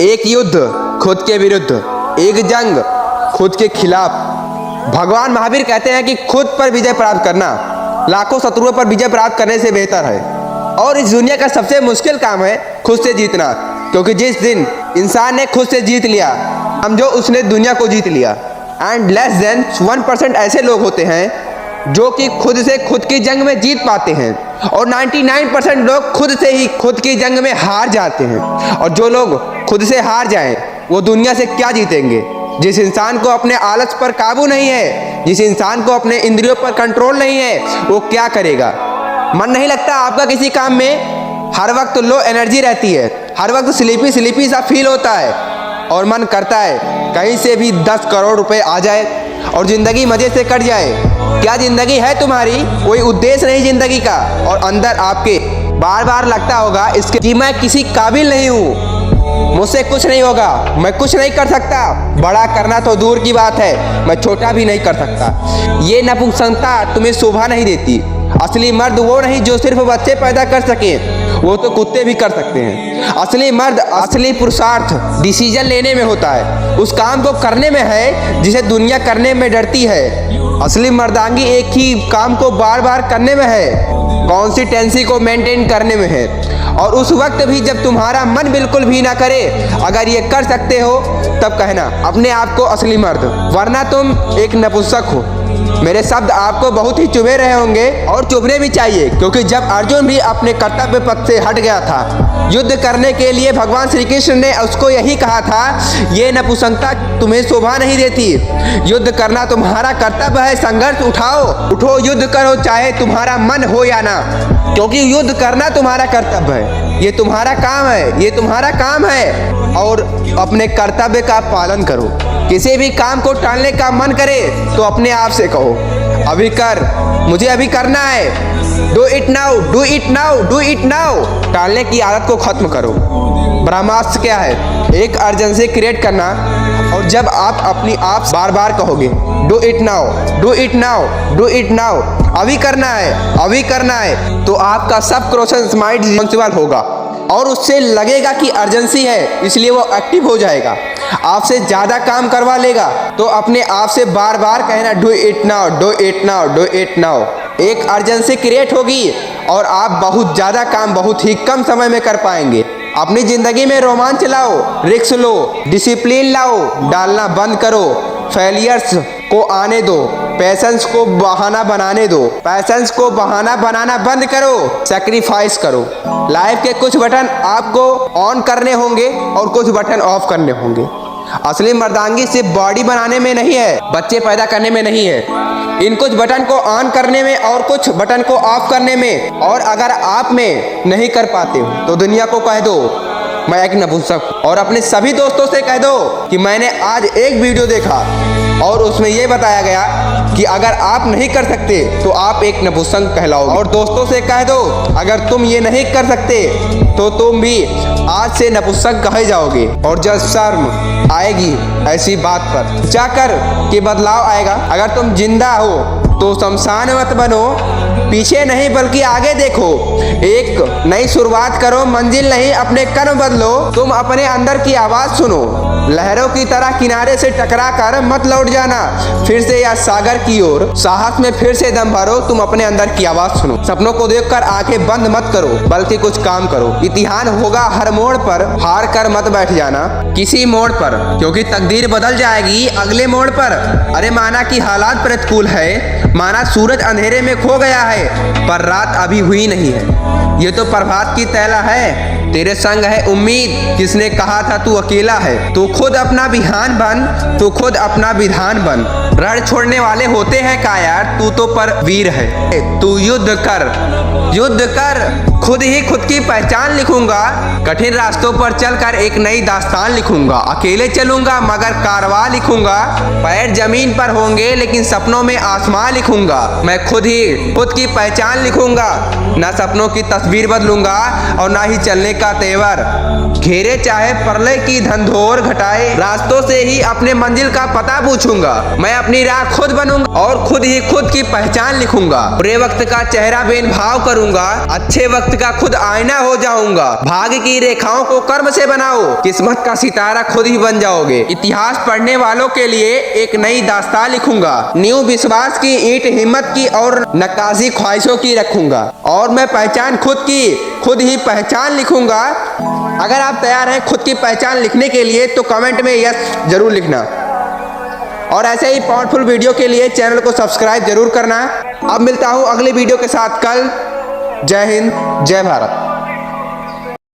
एक युद्ध खुद के विरुद्ध, एक जंग खुद के खिलाफ। भगवान महावीर कहते हैं कि खुद पर विजय प्राप्त करना लाखों शत्रुओं पर विजय प्राप्त करने से बेहतर है। और इस दुनिया का सबसे मुश्किल काम है खुद से जीतना, क्योंकि जिस दिन इंसान ने खुद से जीत लिया, समझो उसने दुनिया को जीत लिया। एंड लेस देन 1% ऐसे लोग होते हैं जो कि खुद से खुद की जंग में जीत पाते हैं, और 99% लोग खुद से ही खुद की जंग में हार जाते हैं। और जो लोग खुद से हार जाएं, वो दुनिया से क्या जीतेंगे? जिस इंसान को अपने आलस पर काबू नहीं है, जिस इंसान को अपने इंद्रियों पर कंट्रोल नहीं है, वो क्या करेगा? मन नहीं लगता आपका किसी काम में, हर वक्त लो एनर्जी रहती है, हर वक्त स्लीपी सा फील होता है, और मन करता है कहीं से भी 10 करोड़ रुपए आ जाए और ज़िंदगी मज़े से कट जाए। क्या ज़िंदगी है तुम्हारी? कोई उद्देश्य नहीं ज़िंदगी का, और अंदर आपके बार बार लगता होगा इसके कि मैं किसी काबिल नहीं हूँ, मुझसे कुछ नहीं होगा, मैं कुछ नहीं कर सकता। बड़ा करना तो दूर की बात है, मैं छोटा भी नहीं कर सकता। ये नपुंसकता तुम्हें शोभा नहीं देती। असली मर्द वो नहीं जो सिर्फ बच्चे पैदा कर सके, वो तो कुत्ते भी कर सकते हैं। असली मर्द, असली पुरुषार्थ डिसीजन लेने में होता है, उस काम को करने में है जिसे दुनिया करने में डरती है। असली मर्दांगी एक ही काम को बार बार करने में है, कॉन्सिस्टेंसी को मेंटेन करने में है। और उस वक्त भी जब तुम्हारा मन बिल्कुल भी ना करे, अगर ये कर सकते हो तब कहना अपने आप को असली मर्द, वरना तुम एक नपुंसक हो। मेरे शब्द आपको बहुत ही चुभे रहे होंगे, और चुभने भी चाहिए, क्योंकि जब अर्जुन भी अपने कर्तव्य पथ से हट गया था युद्ध करने के लिए, भगवान श्री कृष्ण ने उसको यही कहा था, ये नपुंसकता तुम्हें शोभा नहीं देती। युद्ध करना तुम्हारा कर्तव्य है, संघर्ष उठो, युद्ध करो, चाहे तुम्हारा मन हो या ना, क्योंकि युद्ध करना तुम्हारा कर्तव्य है, ये तुम्हारा काम है, ये तुम्हारा काम है। और अपने कर्तव्य का पालन करो। किसी भी काम को टालने का मन करे तो अपने आप से कहो, अभी कर, मुझे अभी करना है, do it now, do it now, do it now. टालने की आदत को खत्म करो। ब्रह्मास्त्र क्या है? एक अर्जेंसी क्रिएट करना, और जब आप अपनी आप बार बार कहोगे do it now, do it now, do it now, अभी करना है, अभी करना है, तो आपका सबकॉन्शियस माइंड रिस्पॉन्सिबल होगा, और उससे लगेगा कि अर्जेंसी है, इसलिए वो एक्टिव हो जाएगा, आपसे ज़्यादा काम करवा लेगा। तो अपने आप से बार बार कहना do it now, do it now, do it now. एक अर्जेंसी क्रिएट होगी और आप बहुत ज़्यादा काम बहुत ही कम समय में कर पाएंगे। अपनी ज़िंदगी में रोमांच लाओ, रिस्क लो, डिसिप्लिन लाओ, डालना बंद करो, फेलियर्स को आने दो, पैशंस को बहाना बनाने दो, पैशंस को बहाना बनाना बंद करो, सैक्रिफाइस करो। लाइफ के कुछ बटन आपको ऑन करने होंगे और कुछ बटन ऑफ करने होंगे। असली मर्दांगी सिर्फ बॉडी बनाने में नहीं है, बच्चे पैदा करने में नहीं है, इन कुछ बटन को ऑन करने में और कुछ बटन को ऑफ करने में। और अगर आप में नहीं कर पाते हो तो दुनिया को कह दो मैं एक नपुंसक हूं, और अपने सभी दोस्तों से कह दो कि मैंने आज एक वीडियो देखा और उसमें ये बताया गया कि अगर आप नहीं कर सकते तो आप एक नपुंसक कहलाओगे। और दोस्तों से कह दो अगर तुम ये नहीं कर सकते तो तुम भी आज से नपुंसक कहे जाओगे। और जब शर्म आएगी ऐसी बात पर, जाकर के बदलाव आएगा। अगर तुम जिंदा हो तो शमशान मत बनो, पीछे नहीं बल्कि आगे देखो, एक नई शुरुआत करो, मंजिल नहीं अपने कर्म बदलो। तुम अपने अंदर की आवाज़ सुनो, लहरों की तरह किनारे से टकरा कर मत लौट जाना फिर से या सागर की ओर। साहस में फिर से दम भरो, तुम अपने अंदर की आवाज़ सुनो। सपनों को देखकर आंखें बंद मत करो, बल्कि कुछ काम करो। इम्तिहान होगा हर मोड़ पर, हार कर मत बैठ जाना किसी मोड़ पर, क्योंकि तकदीर बदल जाएगी अगले मोड़ पर। अरे माना कि हालात प्रतिकूल है, माना सूरज अंधेरे में खो गया है, पर रात अभी हुई नहीं है, ये तो प्रभात की तैला है। तेरे संग है उम्मीद, किसने कहा था तू अकेला है। तू खुद अपना बिहान बन, तू खुद अपना विधान बन। रण छोड़ने वाले होते हैं का यार, तू तो पर वीर है। तू युद्ध कर, युद्ध कर, खुद ही खुद की पहचान लिखूंगा। कठिन रास्तों पर चलकर एक नई दास्तान लिखूंगा। अकेले चलूंगा मगर कारवां लिखूंगा। पैर जमीन पर होंगे लेकिन सपनों में आसमां लिखूंगा। मैं खुद ही खुद की पहचान लिखूंगा, ना सपनों की तस्वीर बदलूंगा और ना ही चलने का तेवर। घेरे चाहे प्रलय की धंधोर घटाए, रास्तों से ही अपने मंजिल का पता पूछूंगा। मैं अपनी राह खुद बनूंगा और खुद ही खुद की पहचान लिखूंगा। बुरे वक्त का चेहरा बेनभाव करूंगा, अच्छे वक्त का खुद आईना हो जाऊंगा। भाग्य की रेखाओं को कर्म से बनाओ, किस्मत का सितारा खुद ही बन जाओगे। इतिहास पढ़ने वालों के लिए एक नई दास्तान लिखूंगा। न्यू विश्वास की ईंट हिम्मत की और नक्काशी ख्वाहिशों की रखूंगा। और मैं पहचान खुद ही पहचान लिखूंगा। अगर आप तैयार हैं खुद की पहचान लिखने के लिए तो कमेंट में यस जरूर लिखना। और ऐसे ही पावरफुल वीडियो के लिए चैनल को सब्सक्राइब जरूर करना। अब मिलता हूँ अगले वीडियो के साथ कल। जय हिंद, जय भारत।